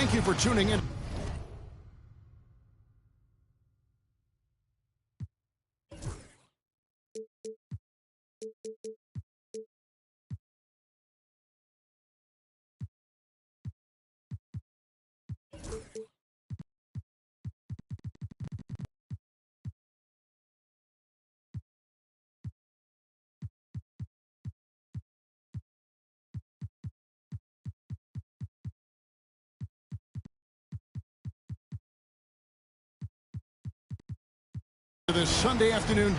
Thank you for tuning in. This Sunday afternoon.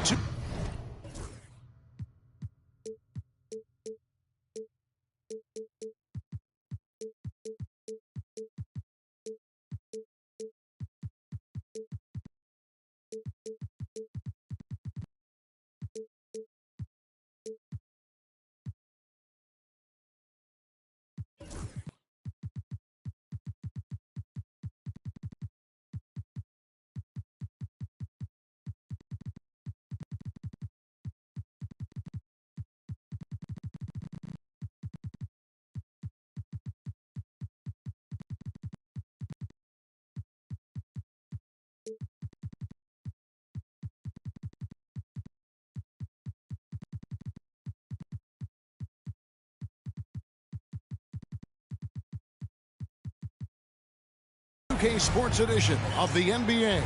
HOU Sports Edition of the NBA.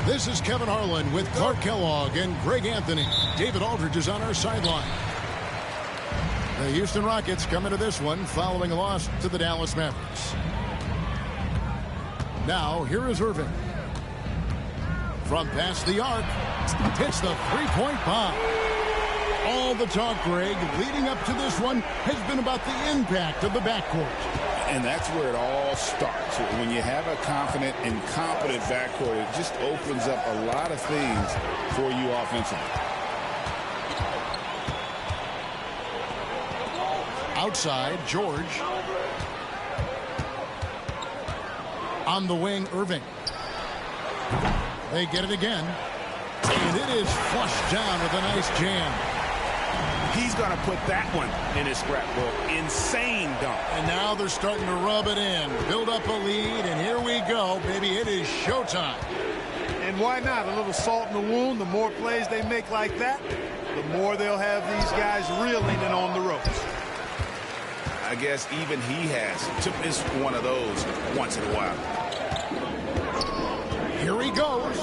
This is Kevin Harlan with Clark Kellogg and Greg Anthony. David Aldridge is on our sideline. The Houston Rockets come into this one following a loss to the Dallas Mavericks. Now, here is Irving. From past the arc, hits the three-point bomb. All the talk, Greg, leading up to this one has been about the impact of the backcourt. And that's where it all starts. When you have a confident and competent backcourt, it just opens up a lot of things for you offensively. Outside, George. On the wing, Irving. They get it again. And it is flushed down with a nice jam. He's going to put that one in his scrapbook. Insane dunk. And now they're starting to rub it in. Build up a lead, and here we go, baby. It is showtime. And why not? A little salt in the wound. The more plays they make like that, the more they'll have these guys reeling and on the ropes. I guess even he has to miss one of those once in a while. Here he goes.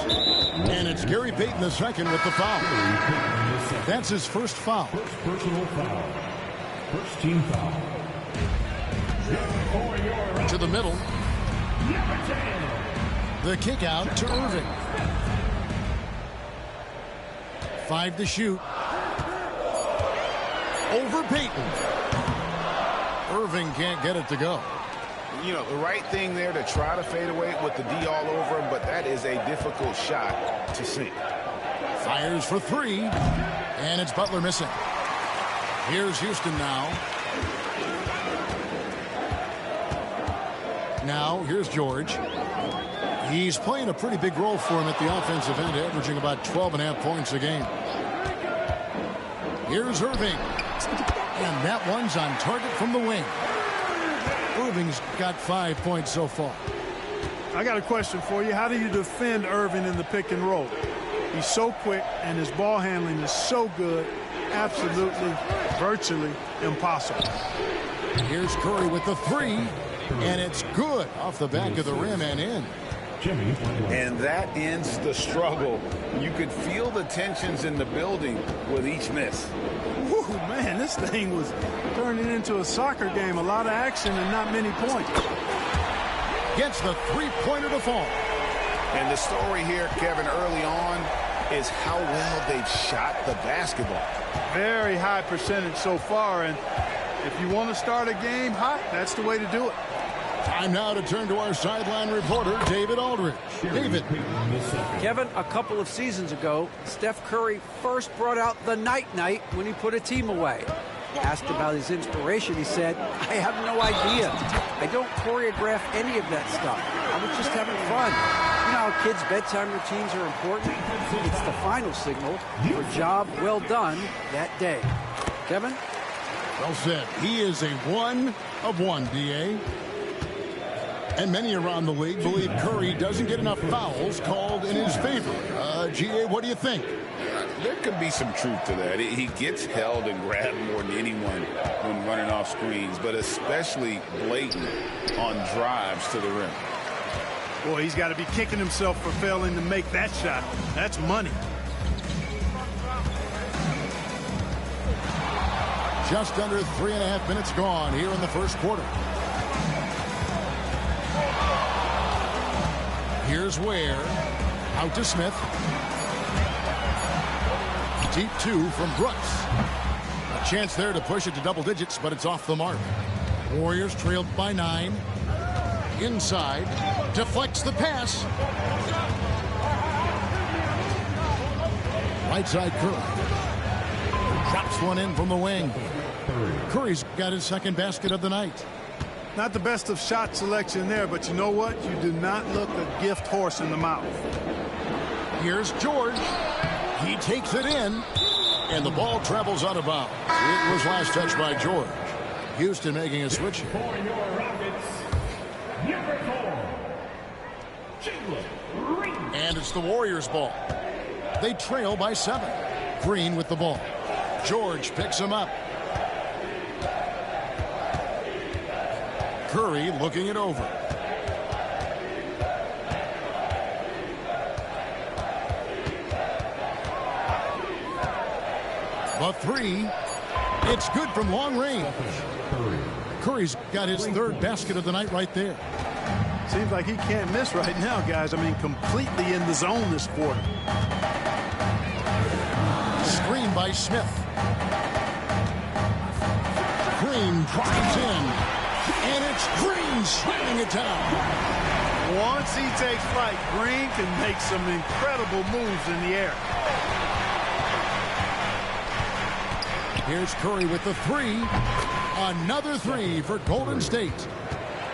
And it's Gary Payton II with the foul. That's his first foul. First personal foul. First team foul. To the middle. The kick out to Irving. 5 to shoot. Over Payton. Irving can't get it to go. You know, the right thing there to try to fade away with the D all over him, but that is a difficult shot to sink. Fires for 3, and it's Butler missing. Here's Houston now. Now, here's George. He's playing a pretty big role for him at the offensive end, averaging about 12.5 points a game. Here's Irving. And that one's on target from the wing. Irving's got 5 points so far. I got a question for you. How do you defend Irving in the pick and roll? He's so quick, and his ball handling is so good. Absolutely, virtually impossible. Here's Curry with the 3, and it's good off the back of the rim and in. And that ends the struggle. You could feel the tensions in the building with each miss. Whew, man, this thing was turning into a soccer game. A lot of action and not many points. Gets the three-pointer to fall. And the story here, Kevin, early on is how well they've shot the basketball. Very high percentage so far, and if you want to start a game hot, that's the way to do it. Time now to turn to our sideline reporter, David Aldridge. David. Kevin, a couple of seasons ago, Steph Curry first brought out the night-night when he put a team away. Asked about his inspiration, he said, I have no idea. I don't choreograph any of that stuff. I was just having fun. You know how kids' bedtime routines are important? It's the final signal for a job well done that day. Kevin? Well said. He is a 1 of 1, D.A. And many around the league believe Curry doesn't get enough fouls called in his favor. GA, what do you think? There could be some truth to that. He gets held and grabbed more than anyone when running off screens, but especially blatant on drives to the rim. Boy, he's got to be kicking himself for failing to make that shot. That's money. Just under 3.5 minutes gone here in the first quarter. Here's Ware. Out to Smith. Deep 2 from Brooks. A chance there to push it to double digits, but it's off the mark. Warriors trailed by 9. Inside. Deflects the pass. Right side Curry. Drops one in from the wing. Curry's got his second basket of the night. Not the best of shot selection there, but you know what? You do not look a gift horse in the mouth. Here's George. He takes it in, and the ball travels out of bounds. It was last touched by George. Houston making a switch here. For your Rockets, number 4, Green. And it's the Warriors' ball. They trail by 7. Green with the ball. George picks him up. Curry looking it over. The 3. It's good from long range. Curry's got his third basket of the night right there. Seems like he can't miss right now, guys. I mean, completely in the zone this quarter. Screen by Smith. Green drives in. And it's Green slamming it down. Once he takes flight, Green can make some incredible moves in the air. Here's Curry with the 3. Another 3 for Golden State.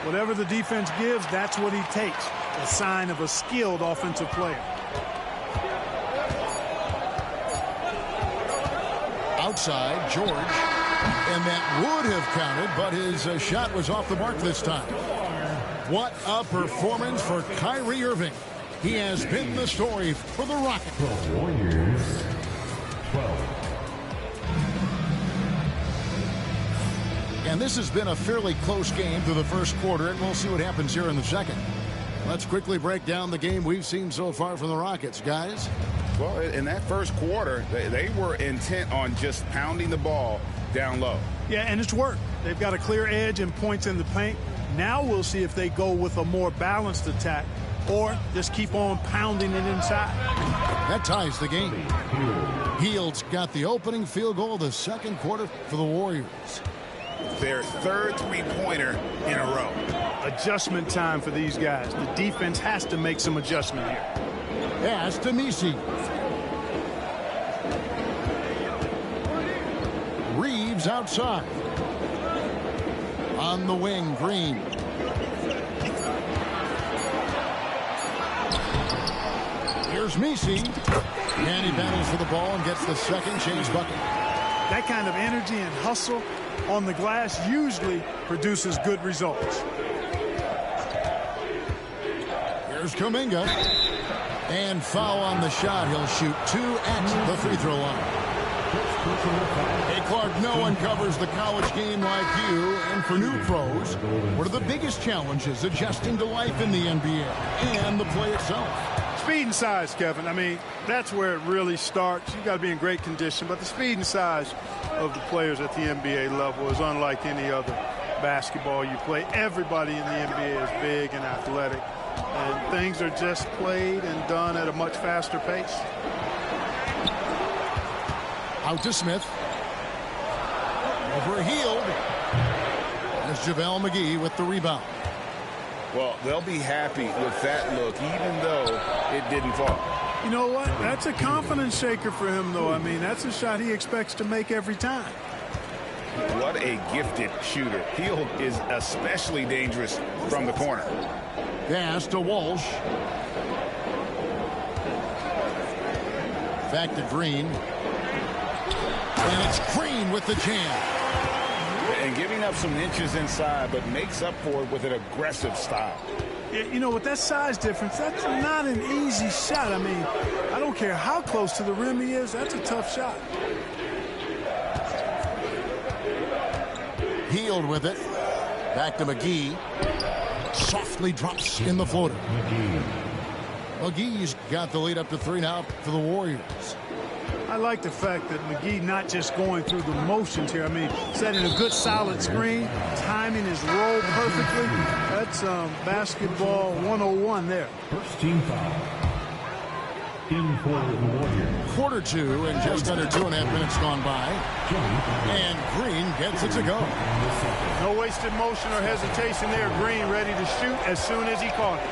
Whatever the defense gives, that's what he takes. A sign of a skilled offensive player. Outside, George. And that would have counted, but his shot was off the mark this time. What a performance for Kyrie Irving. He has been the story for the Rockets. The Warriors, 12. And this has been a fairly close game through the first quarter, and we'll see what happens here in the second. Let's quickly break down the game we've seen so far from the Rockets, guys. Well, in that first quarter, they were intent on just pounding the ball down low. Yeah, and it's worked. They've got a clear edge and points in the paint. Now we'll see if they go with a more balanced attack or just keep on pounding it inside. That ties the game. Hield's got the opening field goal of the second quarter for the Warriors. Their third three-pointer in a row. Adjustment time for these guys. The defense has to make some adjustment here. Pass to Misi. Reeves outside. On the wing, Green. Here's Misi. And he battles for the ball and gets the second chance bucket. That kind of energy and hustle on the glass usually produces good results. Here's Kuminga. And foul on the shot. He'll shoot 2 at the free throw line. Hey, Clark, no one covers the college game like you. And for new pros, what are the biggest challenges adjusting to life in the NBA and the play itself? Speed and size, Kevin. I mean, that's where it really starts. You've got to be in great condition. But the speed and size of the players at the NBA level is unlike any other basketball you play. Everybody in the NBA is big and athletic. And things are just played and done at a much faster pace. Out to Smith. Over Hield. There's JaVale McGee with the rebound. Well, they'll be happy with that look, even though it didn't fall. You know what? That's a confidence shaker for him, though. I mean, that's a shot he expects to make every time. What a gifted shooter. Hield is especially dangerous from the corner. Pass to Walsh. Back to Green. And it's Green with the jam. And giving up some inches inside, but makes up for it with an aggressive style. You know, with that size difference, that's not an easy shot. I mean, I don't care how close to the rim he is. That's a tough shot. Healed with it. Back to McGee. Softly drops in the floater. McGee's got the lead up to 3 now for the Warriors. I like the fact that McGee not just going through the motions here. I mean, setting a good solid screen, timing his roll perfectly. That's basketball 101 there. First team foul. In for the Warriors. Quarter 2 and just under 2.5 minutes gone by. And Green gets it to go. No wasted motion or hesitation there. Green ready to shoot as soon as he caught it.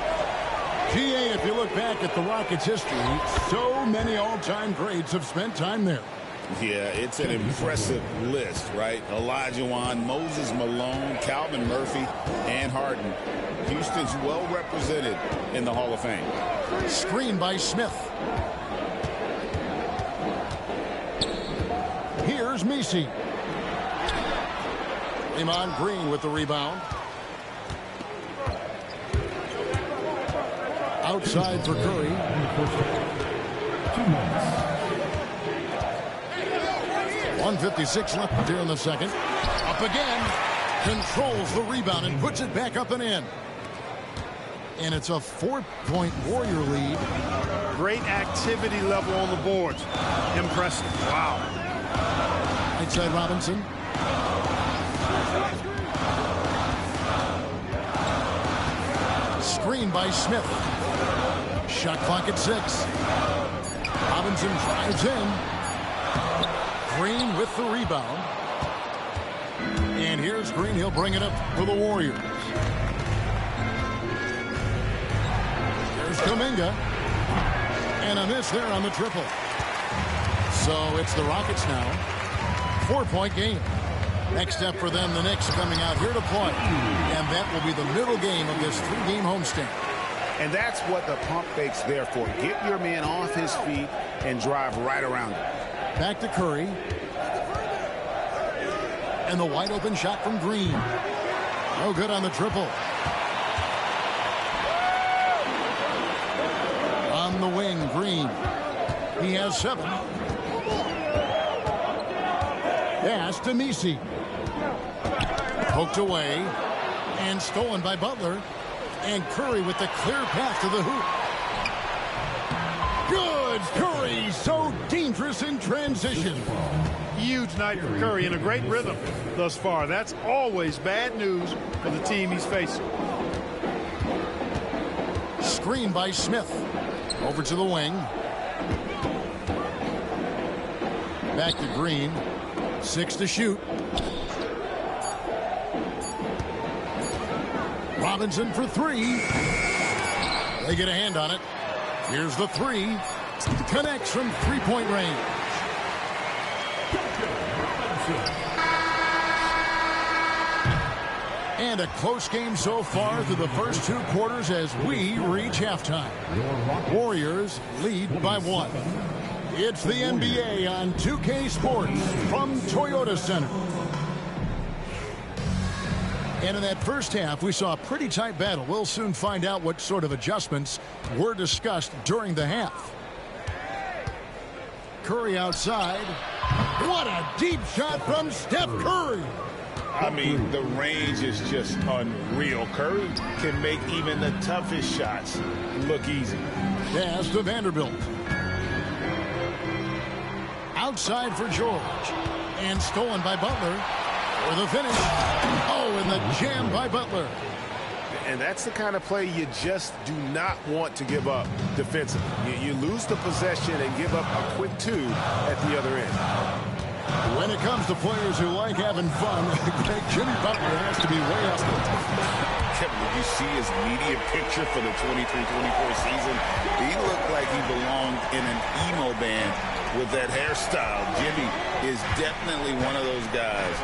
GA, if you look back at the Rockets' history, so many all-time greats have spent time there. Yeah, it's an impressive list, right? Olajuwon, Moses Malone, Calvin Murphy, and Harden. Houston's well represented in the Hall of Fame. Screen by Smith. Here's Messi. Draymond Green with the rebound. Outside for Curry. 1:56 left here in the second. Up again. Controls the rebound and puts it back up and in. And it's a 4-point Warrior lead. Great activity level on the boards. Impressive. Wow. Right side Robinson. Screen by Smith. Shot clock at 6. Robinson drives in. Green with the rebound. And here's Green. He'll bring it up for the Warriors. There's Kuminga. And a miss there on the triple. So it's the Rockets now. 4-point game. Next step for them, the Knicks coming out here to play. And that will be the middle game of this 3-game homestand. And that's what the pump fake's there for. Get your man off his feet and drive right around him. Back to Curry. And the wide open shot from Green. No good on the triple. On the wing, Green. He has 7. Pass to Messi. Poked away. And stolen by Butler. And Curry with the clear path to the hoop. Good! Curry, so dangerous in transition. Huge night for Curry in a great rhythm thus far. That's always bad news for the team he's facing. Screen by Smith. Over to the wing. Back to Green. 6 to shoot. Robinson for 3. They get a hand on it. Here's the 3. Connects from 3-point range. And a close game so far through the first 2 quarters as we reach halftime. Warriors lead by 1. It's the NBA on 2K Sports from Toyota Center. And in that first half, we saw a pretty tight battle. We'll soon find out what sort of adjustments were discussed during the half. Curry outside. What a deep shot from Steph Curry. I mean, the range is just unreal. Curry can make even the toughest shots look easy. Pass to Vanderbilt. Outside for George. And stolen by Butler. For the finish. Oh, and the jam by Butler. And that's the kind of play you just do not want to give up defensively. You lose the possession and give up a quick 2 at the other end. When it comes to players who like having fun, Jimmy Butler has to be way up. Kevin, did you see his media picture for the 23-24 season? He looked like he belonged in an emo band with that hairstyle. Jimmy is definitely one of those guys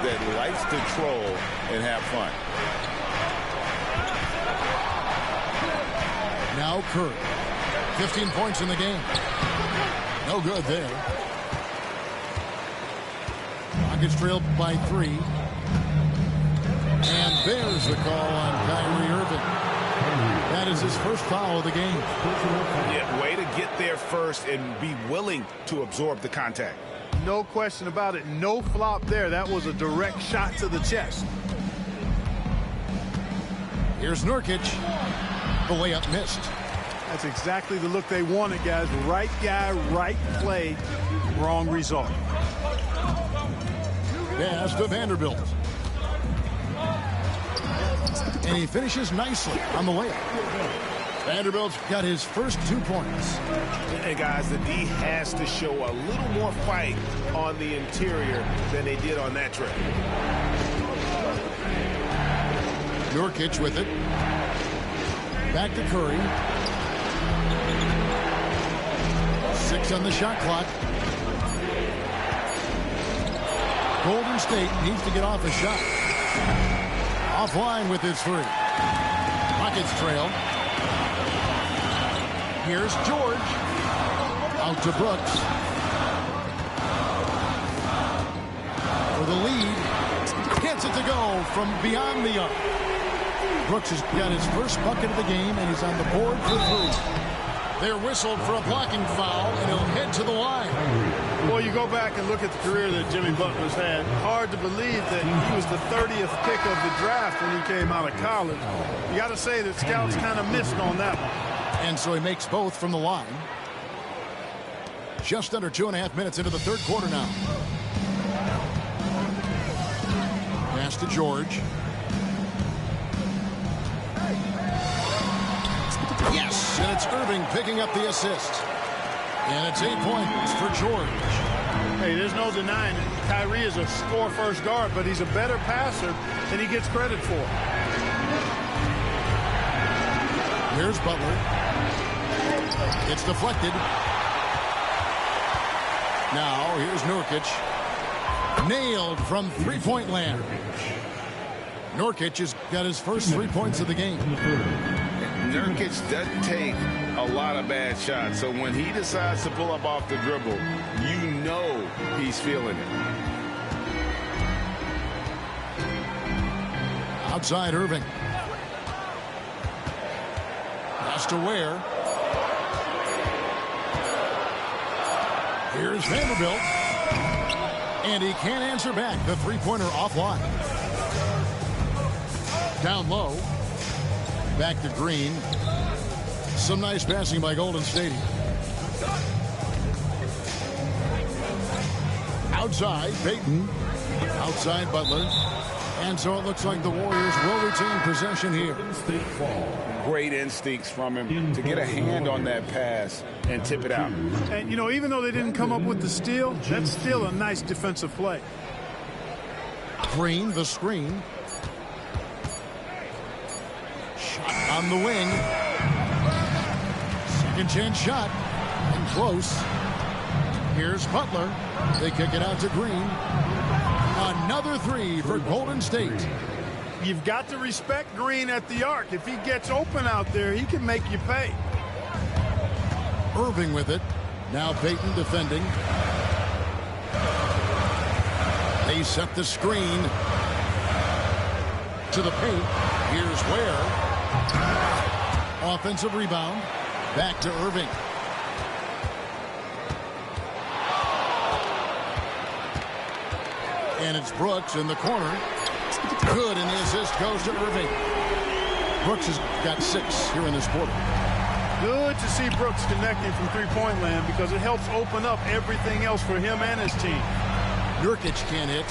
that likes to troll and have fun. Now Curry. 15 points in the game. No good there. Rockets trailed by 3. And there's the call on Kyrie Irving. That is his first foul of the game. Yeah, way to get there first and be willing to absorb the contact. No question about it. No flop there. That was a direct shot to the chest. Here's Nurkic. The layup missed. That's exactly the look they wanted, guys. Right guy, right play, wrong result. Pass to Vanderbilt. And he finishes nicely on the layup. Vanderbilt's got his first 2 points. And guys, the D has to show a little more fight on the interior than they did on that trip. Nurkic with it. Back to Curry. 6 on the shot clock. Golden State needs to get off a shot. Offline with his 3. Rockets trail. Here's George. Out to Brooks. For the lead. Gets it to go from beyond the arc. Brooks has got his first bucket of the game, and he's on the board for 3. They're whistled for a blocking foul, and he'll head to the line. Well, you go back and look at the career that Jimmy Butler's had. Hard to believe that he was the 30th pick of the draft when he came out of college. You got to say that scouts kind of missed on that one. And so he makes both from the line. Just under 2.5 minutes into the third quarter now. Pass to George. Yes, and it's Irving picking up the assist. And it's 8 points for George. Hey, there's no denying it. Kyrie is a score-first guard, but he's a better passer than he gets credit for. Here's Butler. It's deflected. Now, here's Nurkic. Nailed from three-point land. Nurkic has got his first 3 points of the game. Nurkic doesn't take a lot of bad shots, so when he decides to pull up off the dribble, you know he's feeling it. Outside Irving. Pass to Ware. Here's Vanderbilt. And he can't answer back. The three-pointer offline. Down low. Back to Green. Some nice passing by Golden State. Outside, Payton. Outside, Butler. And so it looks like the Warriors will retain possession here. Great instincts from him to get a hand on that pass and tip it out. And, you know, even though they didn't come up with the steal, that's still a nice defensive play. Green, the screen. Shot on the wing. Second chance shot. And close. Here's Butler. They kick it out to Green. Another three for Golden State. You've got to respect Green at the arc. If he gets open out there, he can make you pay. Irving with it. Now Payton defending. They set the screen to the paint. Here's Ware. Offensive rebound. Back to Irving. And it's Brooks in the corner. Good, and the assist goes to Irving. Brooks has got 6 here in this quarter. Good to see Brooks connecting from three-point land because it helps open up everything else for him and his team. Nurkic can't hit.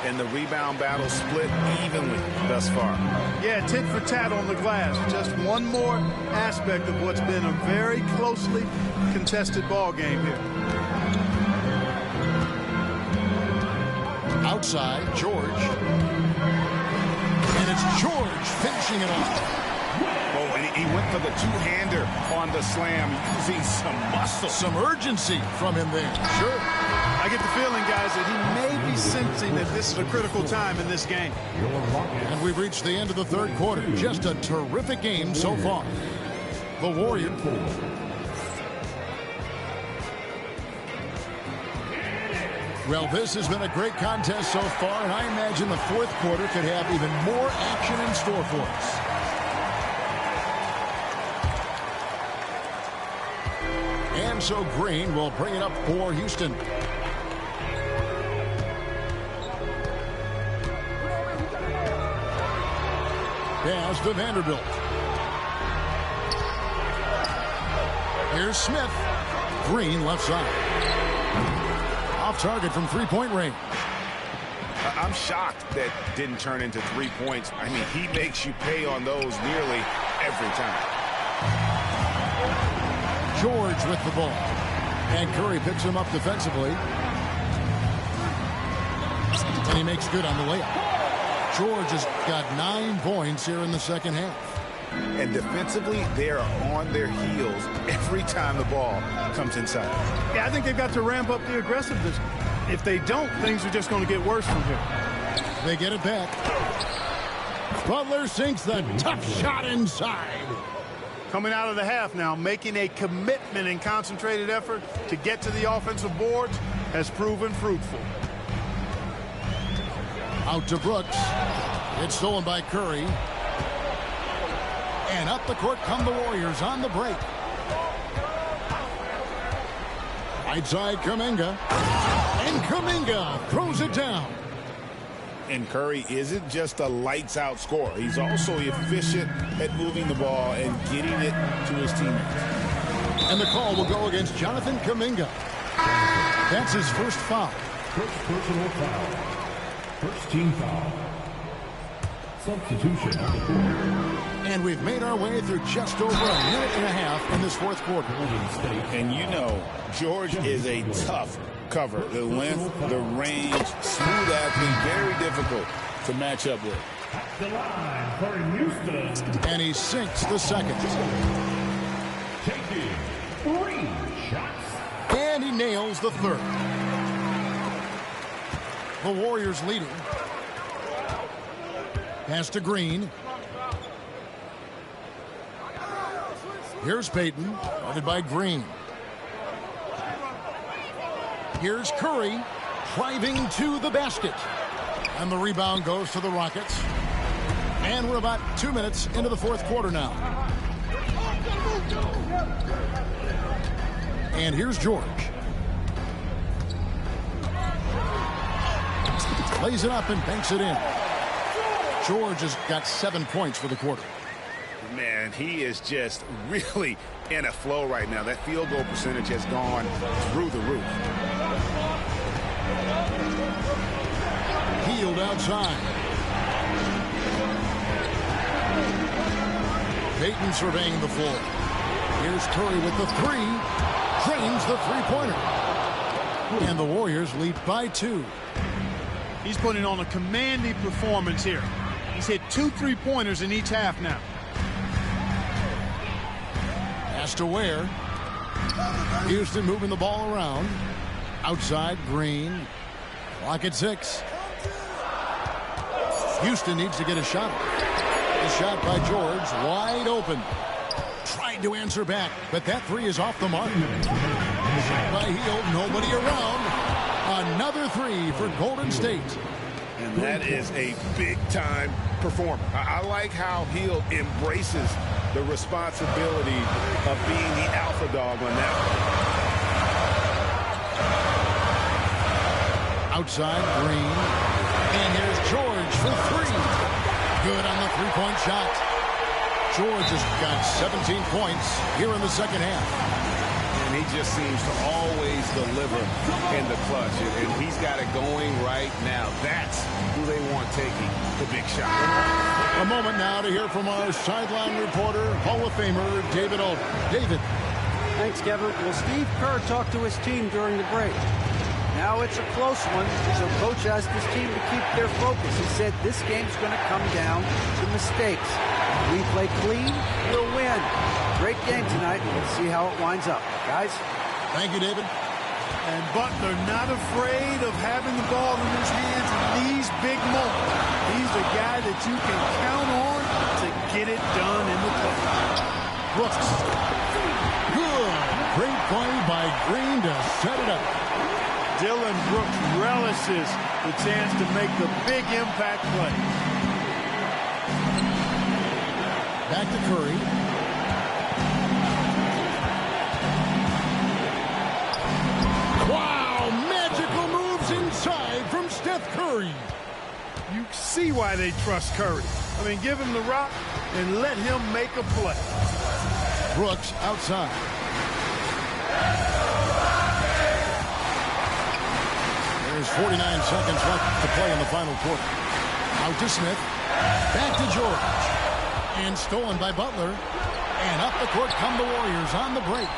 And the rebound battle split evenly thus far. Yeah, tit for tat on the glass. Just one more aspect of what's been a very closely contested ball game here. Outside, George. And it's George finishing it off. Oh, and he went for the two-hander on the slam, using some muscle. Some urgency from him there. Sure. I get the feeling, guys, that he may be sensing that this is a critical time in this game. And we've reached the end of the third quarter. Just a terrific game so far. The Warriors. Well, this has been a great contest so far, and I imagine the fourth quarter could have even more action in store for us. And so Green will bring it up for Houston. Pass to Vanderbilt. Here's Smith. Green left side. Off target from three-point range. I'm shocked that didn't turn into 3 points. I mean, he makes you pay on those nearly every time. George with the ball. And Curry picks him up defensively. And he makes good on the layup. George has got 9 points here in the second half. And defensively, they are on their heels every time the ball comes inside. Yeah, I think they've got to ramp up the aggressiveness. If they don't, things are just going to get worse from here. They get it back. Butler sinks the tough shot inside. Coming out of the half now, making a commitment and concentrated effort to get to the offensive boards has proven fruitful. Out to Brooks. It's stolen by Curry. And up the court come the Warriors on the break. Right side, Kuminga. And Kuminga throws it down. And Curry isn't just a lights-out scorer. He's also efficient at moving the ball and getting it to his teammates. And the call will go against Jonathan Kuminga. That's his first foul. First personal foul. First team foul. Substitution on the court. And we've made our way through just over a minute and a half in this fourth quarter. And you know, George is a tough cover. The length, the range, smooth athlete, very difficult to match up with. The line for Houston. And he sinks the second. Taking 3 shots. And he nails the third. The Warriors leading. Pass to Green. Here's Payton, guarded by Green. Here's Curry, driving to the basket. And the rebound goes to the Rockets. And we're about 2 minutes into the fourth quarter now. And here's George. Lays it up and banks it in. George has got 7 points for the quarter. Man, he is just really in a flow right now. That field goal percentage has gone through the roof. Healed outside. Payton surveying the floor. Here's Curry with the three. Drains the three-pointer. And the Warriors lead by 2. He's putting on a commanding performance here. He's hit 2 3-pointers in each half now. Pass to Ware. Houston moving the ball around. Outside, Green. Clock at 6. Houston needs to get a shot. The shot by George, wide open. Tried to answer back, but that three is off the mark. Shot by Hield, nobody around. Another three for Golden State. And that is a big-time performer. I like how Hield embraces the responsibility of being the alpha dog on that one. Outside, Green. And here's George for 3. Good on the three-point shot. George has got 17 points here in the second half. And he just seems to always deliver in the clutch. And he's got it going right now. That's who they want taking the big shot. A moment now to hear from our sideline reporter, Hall of Famer David Alder. David. Thanks, Kevin. Well, Steve Kerr talked to his team during the break. Now it's a close one, so Coach asked his team to keep their focus. He said this game's going to come down to mistakes. If we play clean, we'll win. Great game tonight. Let's see how it winds up. Guys? Thank you, David. And Butler not afraid of having the ball in his hands in these big moments. He's a guy that you can count on to get it done in the clutch. Brooks. Good. Great play by Green to set it up. Dillon Brooks relishes the chance to make the big impact play. Back to Curry. Wow, magical moves inside from Steph Curry. You see why they trust Curry. I mean, give him the rock and let him make a play. Brooks outside. There's 49 seconds left to play in the final quarter. Out to Smith. Back to George. And stolen by Butler. And up the court come the Warriors on the break.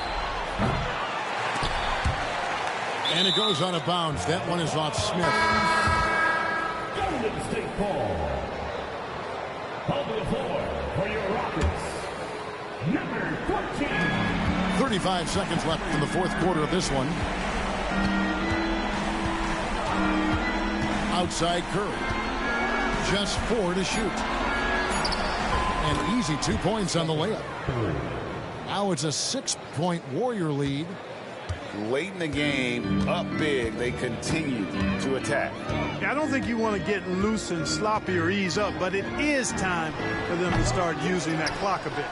And it goes out of bounds. That one is off Smith. Golden State ball. On the floor for your Rockets, number 14. 35 seconds left in the fourth quarter of this one. Outside Curry. Just 4 to shoot. An easy 2 points on the layup. Now it's a 6-point Warrior lead. Late in the game, up big, they continue to attack. I don't think you want to get loose and sloppy or ease up, but it is time for them to start using that clock a bit.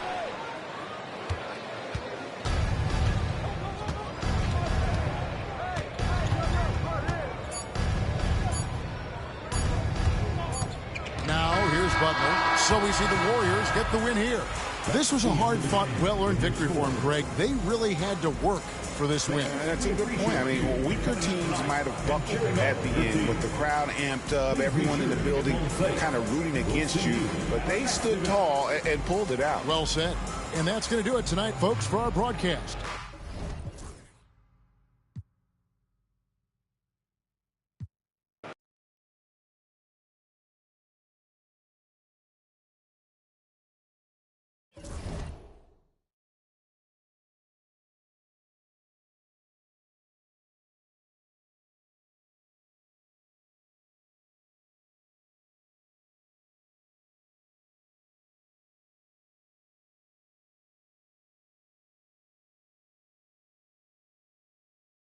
Now here's Butler. So we see the Warriors get the win here. This was a hard-fought, well-earned victory for them, Greg. They really had to work for this win. That's a good point. I mean, weaker teams might have buckled at the end, with the crowd amped up, everyone in the building kind of rooting against you. But they stood tall and pulled it out. Well said. And that's going to do it tonight, folks, for our broadcast.